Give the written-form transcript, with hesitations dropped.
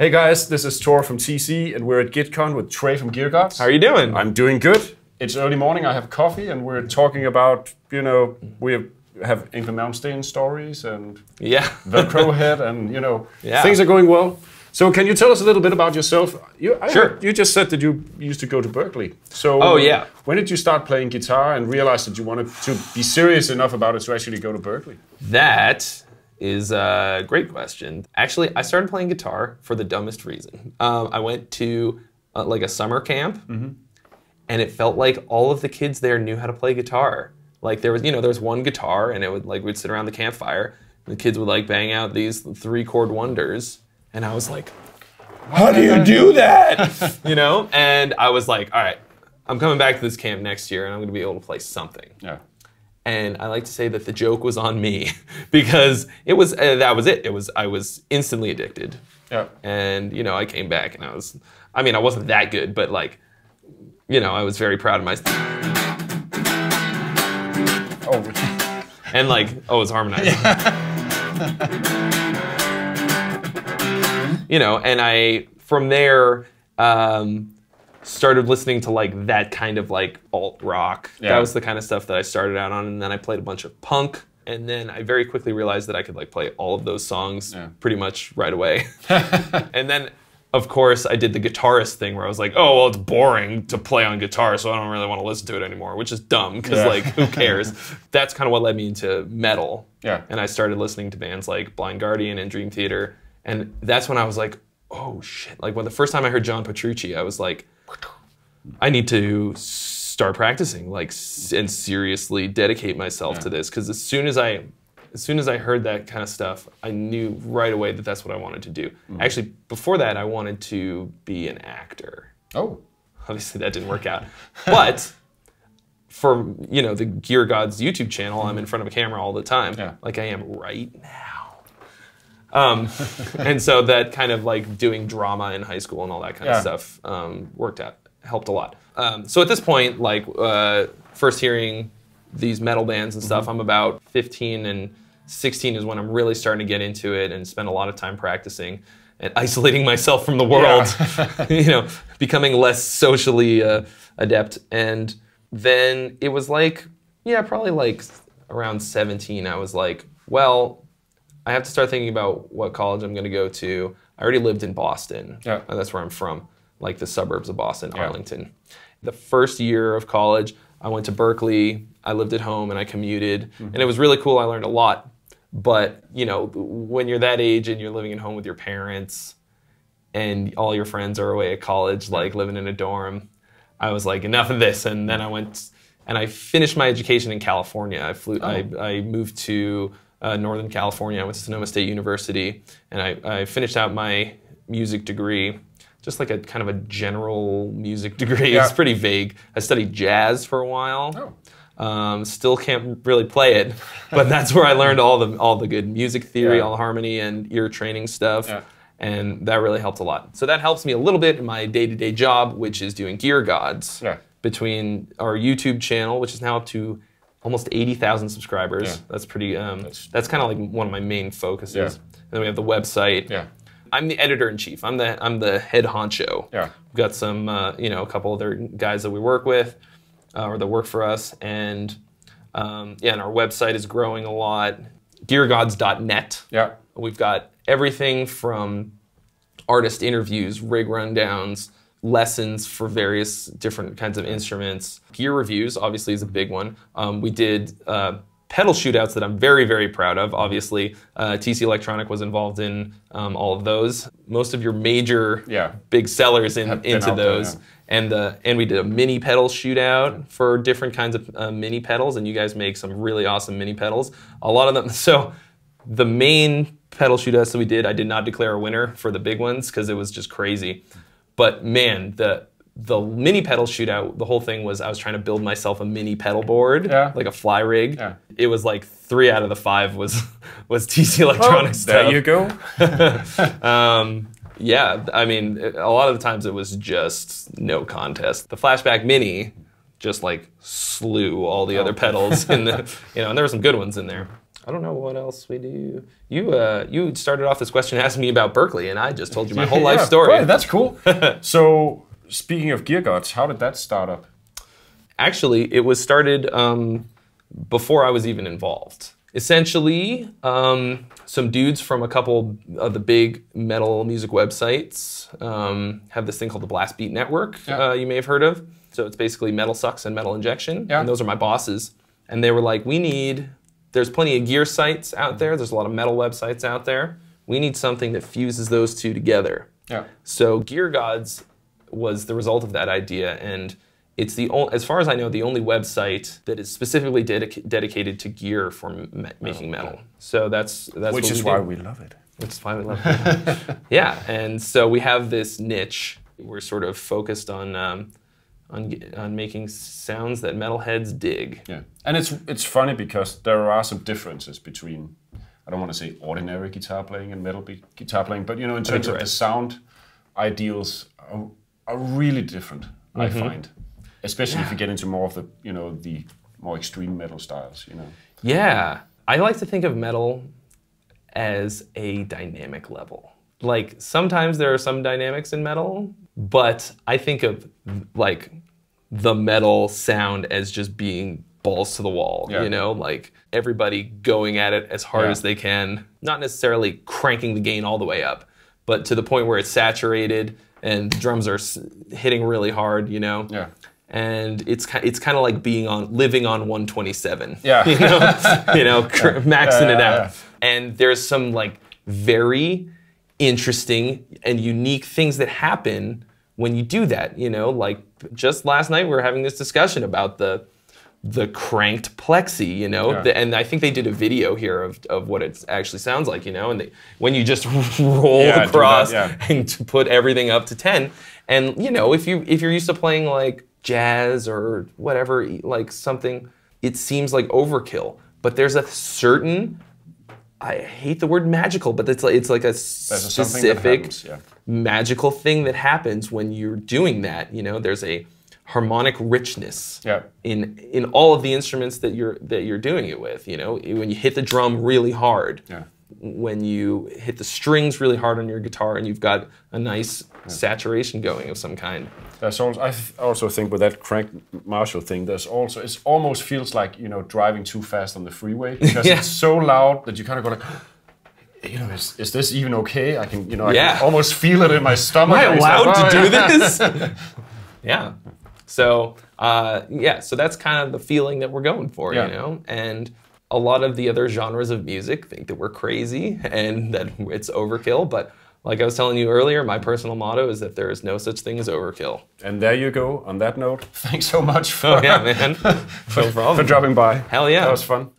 Hey guys, this is Tor from TC, and we're at GuitCon with Trey from GearGods. How are you doing? I'm doing good. It's early morning, I have coffee, and we're talking about, we have Ingrid Malmsteen stories and Velcro head, and things are going well. So can you tell us a little bit about yourself? Sure. You just said that you used to go to Berklee. So when did you start playing guitar and realize that you wanted to be serious enough about it to actually go to Berklee? That is a great question. Actually, I started playing guitar for the dumbest reason. I went to like a summer camp, and it felt like all of the kids there knew how to play guitar. Like there was one guitar, and it would we'd sit around the campfire, and the kids would bang out these 3-chord wonders, and I was like, how do you do that? And I was like, all right, I'm coming back to this camp next year, and I'm going to be able to play something. Yeah. And I like to say that the joke was on me because it was that was it. I was instantly addicted. Yeah. And I came back and I wasn't that good, but I was very proud of myself. Oh. And it's harmonizing. And I from there started listening to that kind of alt rock. Yeah. That was the kind of stuff that I started out on, and then I played a bunch of punk, and then I very quickly realized that I could play all of those songs pretty much right away. And then of course I did the guitarist thing where I was like, oh well, it's boring to play on guitar, so I don't really want to listen to it anymore, which is dumb because who cares? That's kind of what led me into metal. Yeah. And I started listening to bands like Blind Guardian and Dream Theater, and that's when I was like, oh shit. When the first time I heard John Petrucci, I was like, I need to start practicing, and seriously dedicate myself to this. Because as soon as I heard that kind of stuff, I knew right away that that's what I wanted to do. Actually, before that, I wanted to be an actor. Oh. Obviously, that didn't work out. But for the GearGods YouTube channel, I'm in front of a camera all the time, like I am right now. And so that kind of doing drama in high school and all that kind of stuff helped a lot. So at this point, first hearing these metal bands and stuff, I'm about 15, and 16 is when I'm really starting to get into it and spend a lot of time practicing and isolating myself from the world, becoming less socially adept. And then it was probably around 17, I was like, well, I have to start thinking about what college I'm going to go to. I already lived in Boston. Yeah. That's where I'm from, the suburbs of Boston, Arlington. The first year of college, I went to Berklee. I lived at home and I commuted, and it was really cool. I learned a lot. But when you're that age and you're living at home with your parents, and all your friends are away at college, living in a dorm, I was like, enough of this. And then I went and I finished my education in California. I moved to Northern California. I went to Sonoma State University, and I finished out my music degree, just a kind of a general music degree. It's pretty vague. I studied jazz for a while. Still can't really play it, but that's where I learned all the good music theory, all the harmony and ear training stuff, and that really helped a lot. So that helps me a little bit in my day-to-day job, which is doing GearGods. Between our YouTube channel, which is now up to almost 80,000 subscribers. That's pretty. That's kind of one of my main focuses. And then we have the website. I'm the editor-in-chief. I'm the head honcho. We've got some a couple other guys that we work with or that work for us, and and our website is growing a lot. GearGods.net. We've got everything from artist interviews, rig rundowns, lessons for various different kinds of instruments. Gear reviews, obviously, is a big one. We did pedal shootouts that I'm very, very proud of. Obviously, TC Electronic was involved in all of those. Most of your major big sellers into those. There, and we did a mini pedal shootout for different kinds of mini pedals, and you guys make some really awesome mini pedals. A lot of them. So the main pedal shootouts that we did, I did not declare a winner for the big ones because it was just crazy. But man, the mini pedal shootout, the whole thing was I was trying to build myself a mini pedal board, like a fly rig. It was 3 out of the 5 was TC Electronic stuff. There you go. I mean, a lot of the times it was just no contest. The Flashback Mini just slew all the other pedals in the, and there were some good ones in there. I don't know what else we do. You started off this question asking me about Berklee, and I just told you my whole life story. Right, that's cool. So, speaking of Gear Gods, how did that start up? Actually, it was started before I was even involved. Essentially, some dudes from a couple of the big metal music websites have this thing called the Blast Beat Network, you may have heard of. So it's basically Metal Sucks and Metal Injection, and those are my bosses. And they were like, there's plenty of gear sites out there, there's a lot of metal websites out there. We need something that fuses those two together. Yeah. So Gear Gods was the result of that idea, and it's as far as I know, the only website that is specifically dedicated to gear for making metal. So that's which is why we love it. Which is why we love it. Yeah, and so we have this niche. We're sort of focused on making sounds that metalheads dig. Yeah, and it's funny because there are some differences between, I don't want to say ordinary guitar playing and metal guitar playing, but in terms of the sound ideals are really different. I find. Especially if you get into more of the, the more extreme metal styles, Yeah, I like to think of metal as a dynamic level. Like, sometimes there are some dynamics in metal, but I think of, like, the metal sound as just being balls to the wall, like everybody going at it as hard as they can, not necessarily cranking the gain all the way up, but to the point where it's saturated and the drums are hitting really hard, Yeah. And it's kind of like living on 127. Yeah. Maxing it out. Yeah. And there's some like very interesting and unique things that happen when you do that. Like just last night we were having this discussion about the cranked plexi, and I think they did a video here of what it actually sounds like, and when you just roll across and to put everything up to 10, and if you're used to playing like jazz or whatever, like something, it seems like overkill, but there's a certain, I hate the word magical, but it's like a specific magical thing that happens when you're doing that. There's a harmonic richness in all of the instruments that you're doing it with. When you hit the drum really hard, when you hit the strings really hard on your guitar, and you've got a nice saturation going of some kind. I also think with that crank Marshall thing, it almost feels like driving too fast on the freeway, because it's so loud that you kind of go like, is this even okay? I can I can almost feel it in my stomach. Am I allowed to do this? Yeah. So so that's kind of the feeling that we're going for, and a lot of the other genres of music think that we're crazy and that it's overkill, but like I was telling you earlier, my personal motto is that there is no such thing as overkill. And there you go. On that note, thanks so much for, man. for dropping by. Hell yeah. That was fun.